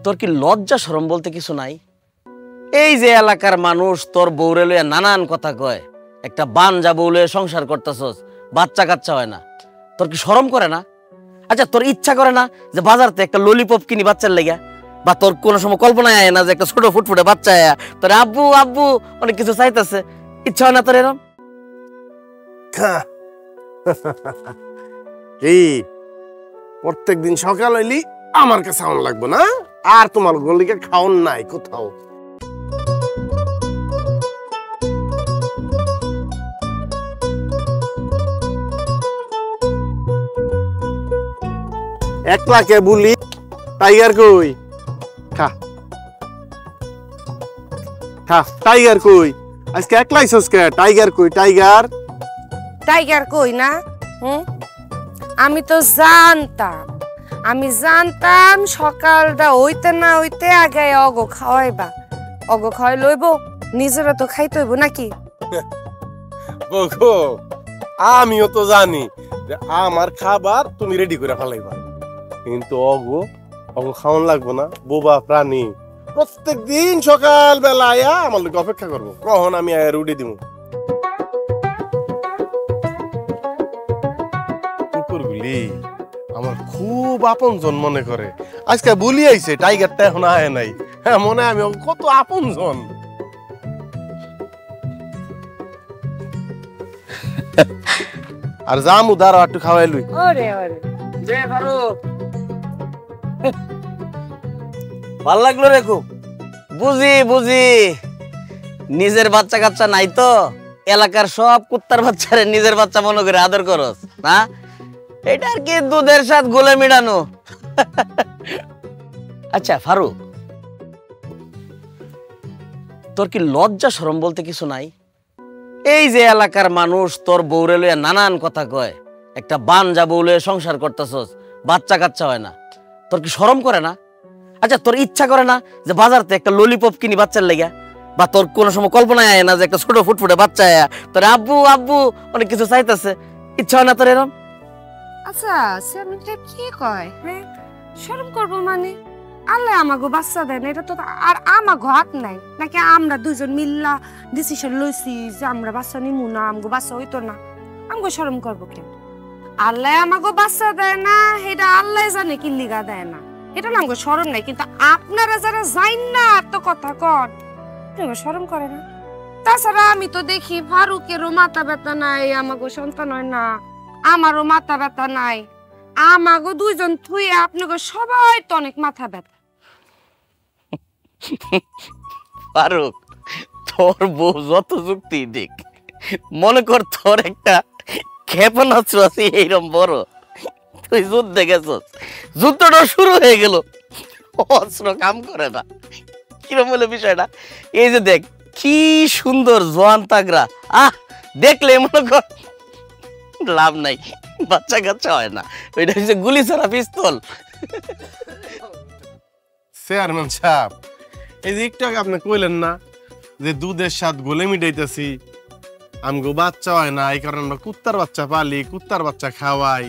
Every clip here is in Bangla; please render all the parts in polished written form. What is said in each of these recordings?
তোর কি লজ্জা শরম বলতে কিছু নাই? এই যে এলাকার মানুষ তোর বউরে লইয়া নানান কথা কয়, একটা বানজা বউ লইয়া সংসার করতেছস, বাচ্চা কাচ্চা হয় না, তোর কি শরম করে না? আচ্ছা তোর ইচ্ছা করে না যে বাজারতে একটা ললিপপ কিনি বাচ্চার লেগা? বা তোর কোনো সময় কল্পনায় আয় না যে একটা ছোট ফুটফুটে বাচ্চা আয়া তোর আব্বু আব্বু অনেক কিছু চাইতেছে, ইচ্ছা হয় না তোর এরম? এই প্রত্যেক দিন সকাল হইলি আমার কাছে খাওয়ান লাগবো না? আর তোমার গলিকে খাওন নাই কোথাও। একলা কে বলি টাইগার কই? খা খা। টাইগার কই? আজকে একলাই সসকে টাইগার কই? টাইগার টাইগার কই না? আমি তো জানতাম সকালটা হইতে না হইতে আগে অগো খাওয়াইবা। অগো খাওয়াই লইব, নিজেরা তো খাইতে হইব নাকি? বগো আমিও তো জানি যে আমার খাবার তুমি রেডি করে ফেলাইবা, কিন্তু অগো খাওয়ান লাগবো না? বোবা প্রাণী প্রত্যেক দিন সকাল বেলা আয়া আমার লোক অপেক্ষা করবো কখন আমি আয়া রুটি দিব। কুকুরগুলি আমার খুব আপনজন মনে করে। আজকে বলি আইছে টাইগারটা এখন আয় নাই, হ্যাঁ মনে হয় আমি কত আপনজন। আর জামু দাঁড়া একটু খাওয়াই লুই। ভাল লাগলো রে খুব। বুঝি নিজের বাচ্চা কাচ্চা নাই তো এলাকার সব কুত্তার বাচ্চারে নিজের বাচ্চা মনে করে আদর করস না? এটা আর কি দুধের সাথে গোলে মিলানো। আচ্ছা ফারুক, তোর কি লজ্জা শরম বলতে কিছু নাই? এই যে এলাকার মানুষ তোর বউরে লইয়া নানান কথা কয়, একটা বানজা বউ লইয়া সংসার করতেছস, বাচ্চা কাচ্চা হয় না, তোর কি শরম করে না? আচ্ছা তোর ইচ্ছা করে না যে বাজারতে একটা ললিপপ কিনি বাচ্চার লেগা? বা তোর কোনো সময় কল্পনায় আয় না যে একটা ছোট ফুটফুটে বাচ্চা আয়া তোর আব্বু আব্বু অনেক কিছু চাইতেছে, ইচ্ছা হয় না তোর এরম? আচ্ছা চেয়ারম্যান সাহেব কি কয়? হ্যাঁ শরম করবো মানে? আল্লাহ আমাগো বাচ্চা দেন, এটা তো আর আমাগো হাত নাই নাকি? আমরা দুজন মিল্লা ডিসিশন লইছি যে আমরা বাচ্চা নিমু না, আমগো বাচ্চা হইতো না, আমগো শরম করবো কেন? আল্লাহ আমাগো বাচ্চা দেয় না, এটা আল্লাহ জানে কি লিগা দেয় না, এটা আমগো শরম নাই। কিন্তু আপনারা যারা যাইন না তো কথা কন, শরম করে না? তাছাড়া আমি তো দেখি ফারুকেরও মাথা ব্যথা নাই, আমাগো সন্তান হয় না, আমারও মাথা ব্যথা নাই, আমাগো দুইজন থুই আপনাকে সবাই তো অনেক মাথা ব্যথা। ফারুক তোর বউ যত যুক্তি দিক, মনে কর তোর একটা ক্ষেপণাস্ত্র আছে এইরকম বড়, তুই যুদ্ধে গেছস, যুদ্ধটা শুরু হয়ে গেল, অস্ত্র কাম করে না, কিরম বলে বিষয়টা? এই যে দেখ কি সুন্দর জোয়ান তাগরা, দেখলে মনে কর লাভ নাই, বাচ্চা কাচ্চা হয় না, ওইটা হচ্ছে গুলি ছাড়া পিস্তল। চেয়ারম্যান সাহেব এই যে একটু আগে আপনি কইলেন না যে দুধের স্বাদ গোলে মিটাইতেছি, আমগো বাচ্চা হয় না এই কারণে আমরা কুত্তার বাচ্চা পালি, কুত্তার বাচ্চা খাওয়াই,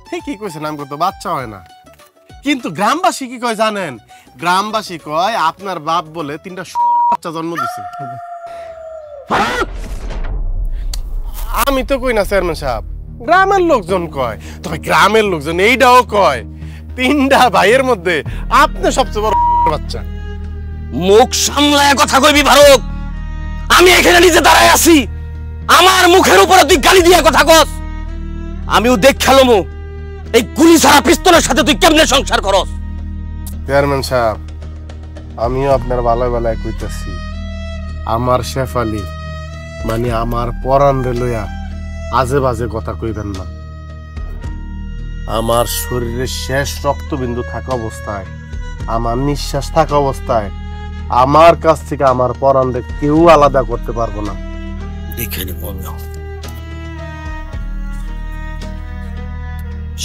ঠিকই কইছেন আমগো তো বাচ্চা হয় না। কিন্তু গ্রামবাসী কি কয় জানেন? গ্রামবাসী কয় আপনার বাপ বলে 3টা বাচ্চা জন্ম দিছে। আমি তো কই না চেয়ারম্যান সাহেব, গ্রামের লোকজন কয়। তবে গ্রামের লোকজন এইটাও কয় 3টা ভাইয়ের মধ্যে আপনি সবচেয়ে বড় বাচ্চা। মুখ সামলায় কথা কইবি ফারুক, আমি এখানে নিজে দাঁড়ায় আছি, আমার মুখের উপরে তুই গালি দিয়া কথা কস, আমিও দেখ খেলমু এই গুলি ছাড়া পিস্তলের সাথে তুই কেমনে সংসার করস। চেয়ারম্যান সাহেব আমিও আপনার ভালোই ভালোই কইতাছি, আমার শেফালি মানে আমার পরাণ রে লইয়া আজে বাজে কথা কইবেন না। আমার শরীরের শেষ রক্তবিন্দু থাকা অবস্থায়, আমার নিঃশ্বাস থাকা অবস্থায় আমার কাছ থেকে আমার পরাণ রে কেউ আলাদা করতে পারবো না। এখানে বলল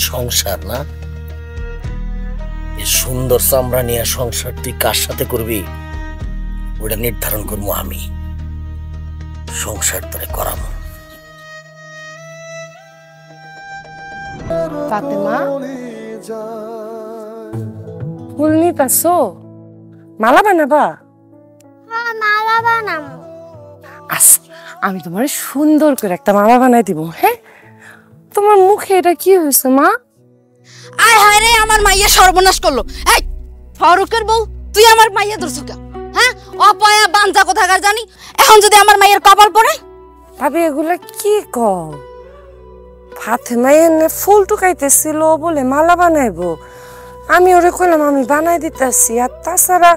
সংসার না, এই সুন্দর চামড়া নিয়ে সংসার তুই কার সাথে করবি ওটা নির্ধারণ করবো আমি, সংসার তোরে করাবো। ফাতেমা ফুল নিতাছো মালা বানাবা? মালা বানাবো। আচ্ছা আমি তোমার সুন্দর করে একটা মালা বানাই দিব। হ্যাঁ তোমার মুখে এটা কি হয়েছে মা? আয় হায় রে, আমার মাইয়া সর্বনাশ করলো। এই ফারুকের বউ, তুই আমার মাইয়া ধরছো কে? হ্যাঁ, অপয়া বাঞ্জা কোথাকার জানি। এখন যদি আমার মাইয়ের কপাল পড়ে। ভাবি এগুলা কি কও? ফাতেমা এনে ফুল টুকাইতেছিল বলে মালা বানাইবো, আমি ওরে কইলাম আমি বানাই দিতেছি। আর তাছাড়া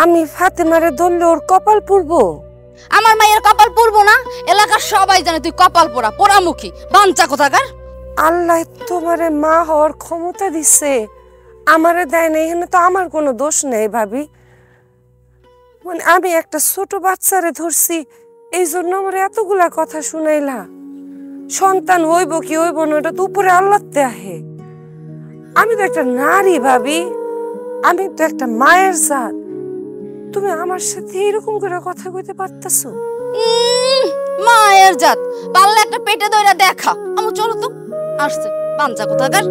আমি ফাতেমারে ধরলে ওর কপাল পুড়বো? আমার মাইয়ের কপাল পড়বো না? এলাকার সবাই জানে তুই কপাল পোড়া পোড়ামুখী বাঞ্জা কোথাকার। আল্লাহ তোমারে মা হওয়ার ক্ষমতা দিছে, আমারে দেয় না। এখানে তো আমার কোনো দোষ নেই ভাবি। মানে আমি একটা ছোট বাচ্চারে ধরছি, এই জন্য আমার এতগুলা কথা শুনাইলা। সন্তান হইব কি হইব না এটা তো উপরে আল্লাহতে আহে। আমি তো একটা নারী ভাবি, আমি তো একটা মায়ের জাত। তুমি আমার সাথে এরকম করে কথা কইতে পারতাছো? মায়ের জাত পারলে একটা পেটে দইরা দেখা। আমু চলো তো, আসছে বাঞ্জা কোথাকার।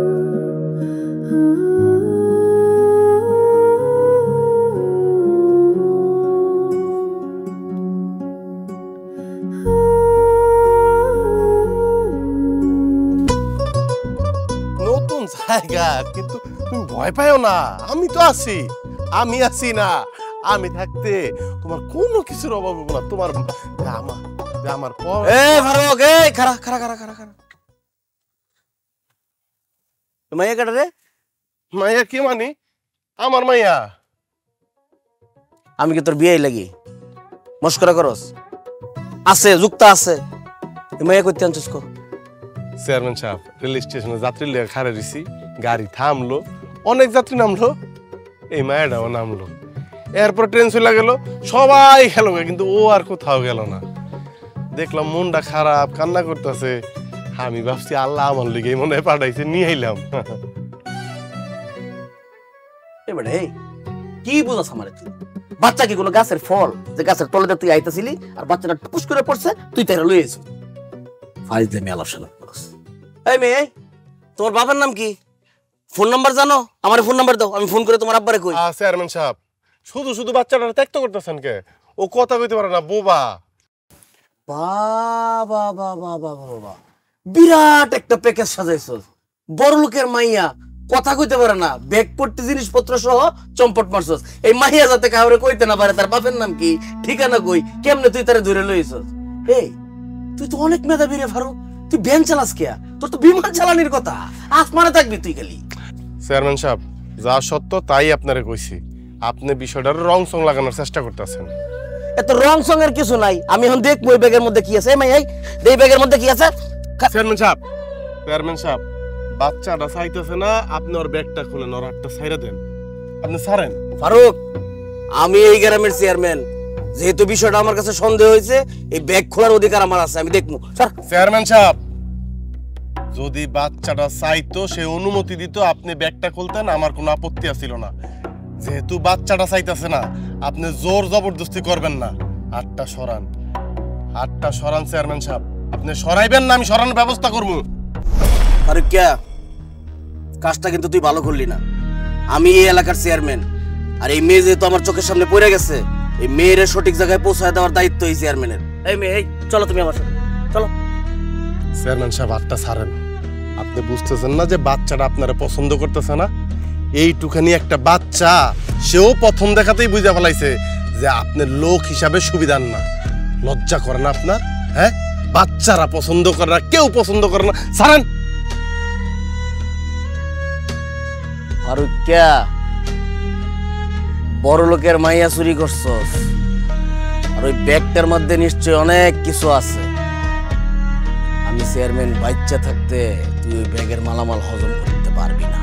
নতুন জায়গা, কিন্তু তুমি ভয় পাও না, আমি তো আছি। আমি আছি না, আমি থাকতে তোমার কোনো কিছুর অভাব হবে না। তোমার আমার পর ফারুক, খারা খারা খারা খারা খারা, মাইয়া কাটা রে? মাইয়া কি মানে? আমার মাইয়া। আমি কি তোর বিয়ে লাগি মস্করা করস? আছে যুক্তা আছে, মাইয়া করতে আনছিস কো? চেয়ারম্যান সাহেব, রেল স্টেশনে যাত্রী লেগে খাড়ে দিছি, গাড়ি থামলো, অনেক যাত্রী নামলো, এই মায়াটাও নামলো। এরপর ট্রেন চলে গেল, সবাই গেল, কিন্তু ও আর কোথাও গেল না। দেখলাম মনটা খারাপ, কান্না করতেছে। আমি ভাবছি আল্লাহ আমার লিগে মনে হয় পাঠাইছে, নিয়ে আইলাম। এবারে কি বুঝাস আমারে তুই? বাচ্চা কি কোনো গাছের ফল যে গাছের তলে তুই আইতাছিলি আর বাচ্চাটা টুকুস করে পড়ছে, তুই তাইরা লই আইছ? ফাইজলামি আলাপ করস। এই মেয়ে, তোমার বাবার নাম কি? ফোন নাম্বার জানো? আমার ফোন নাম্বার দাও, আমি ফোন করে তোমার আব্বারে কই। চেয়ারম্যান সাহেব, শুধু শুধু বাচ্চাটা ত্যাক্ত করতেছেন কে? ও কথা কইতে পারে না, বোবা। বাবা বাবা বাবা বাবা, বিরাট একটা প্যাকেজ সাজাইছস। বড় লোকের মাইয়া, কথা কইতে পারে না, ব্যাগ পড়তে জিনিসপত্র সহ চম্পট মারছস। এই মাইয়া যাতে কাউরে কইতে না পারে তার বাপের নাম কি, ঠিকানা কই, কেমনে তুই তারে ধরে লইছস? এই তুই তো অনেক মেধাবী রে ফারুক, তুই ভ্যান চালাস কে? তোর তো বিমান চালানির কথা, আসমানে থাকবি তুই খালি। চেয়ারম্যান সাহেব, যা সত্য তাই আপনারে কইছি। আপনি বিষয়টার রং সং লাগানোর চেষ্টা করতেছেন। এত রং সঙ্গের কিছু নাই, আমি এখন দেখবো এই ব্যাগের মধ্যে কি আছে। এই মাইয়া, এই ব্যাগের মধ্যে কি আছে? চেয়ারম্যান সাহেব, বাচ্চাটা চাইতেছে না, আপনি ওর ব্যাগটা খুলেন, ওর হাতটা ছাইরা দেন, আপনি ছাড়েন। ফারুক, আমি এই গ্রামের চেয়ারম্যান, যেহেতু বিষয়টা আমার কাছে সন্দেহ হয়েছে, এই ব্যাগ খোলার অধিকার আমার আছে, আমি দেখবো। স্যার, চেয়ারম্যান সাহেব, যদি বাচ্চাটা চাইতো, সে অনুমতি দিত, আপনি ব্যাগটা খুলতেন, আমার কোনো আপত্তি ছিল না। যেহেতু বাচ্চাটা চাইতেছে না, আপনি জোর জবরদস্তি করবেন না। হাতটা সরান, হাতটা সরান চেয়ারম্যান সাহেব। আপনি সরাইবেন না, আমি সরানোর ব্যবস্থা করবো। ফারুক কে, কাজটা কিন্তু তুই ভালো করলি না। আমি এই এলাকার চেয়ারম্যান, আর এই মেয়ে যেহেতু আমার চোখের সামনে পড়ে গেছে, এই মেয়ের সঠিক জায়গায় পৌঁছায় দেওয়ার দায়িত্ব এই চেয়ারম্যানের। এই মেয়ে, এই চলো তুমি আমার সাথে চলো। চেয়ারম্যান সাহেব, হাতটা ছাড়েন। আপনি বুঝতেছেন না যে বাচ্চাটা আপনারা পছন্দ করতেছে না? এইটুখানি একটা বাচ্চা, সেও প্রথম দেখাতেই বুঝে ফেলাইছে যে আপনার লোক হিসাবে সুবিধার না। লজ্জা করে না আপনার? হ্যাঁ, বাচ্চারা পছন্দ করে না, কেউ পছন্দ করে না। ছাড়েন। ফারুক কে, বড় লোকের মাইয়া চুরি করছস, আর ওই ব্যাগটার মধ্যে নিশ্চয় অনেক কিছু আছে। আমি চেয়ারম্যান বাচ্চা থাকতে তুই ওই ব্যাগের মালামাল হজম করতে পারবি না।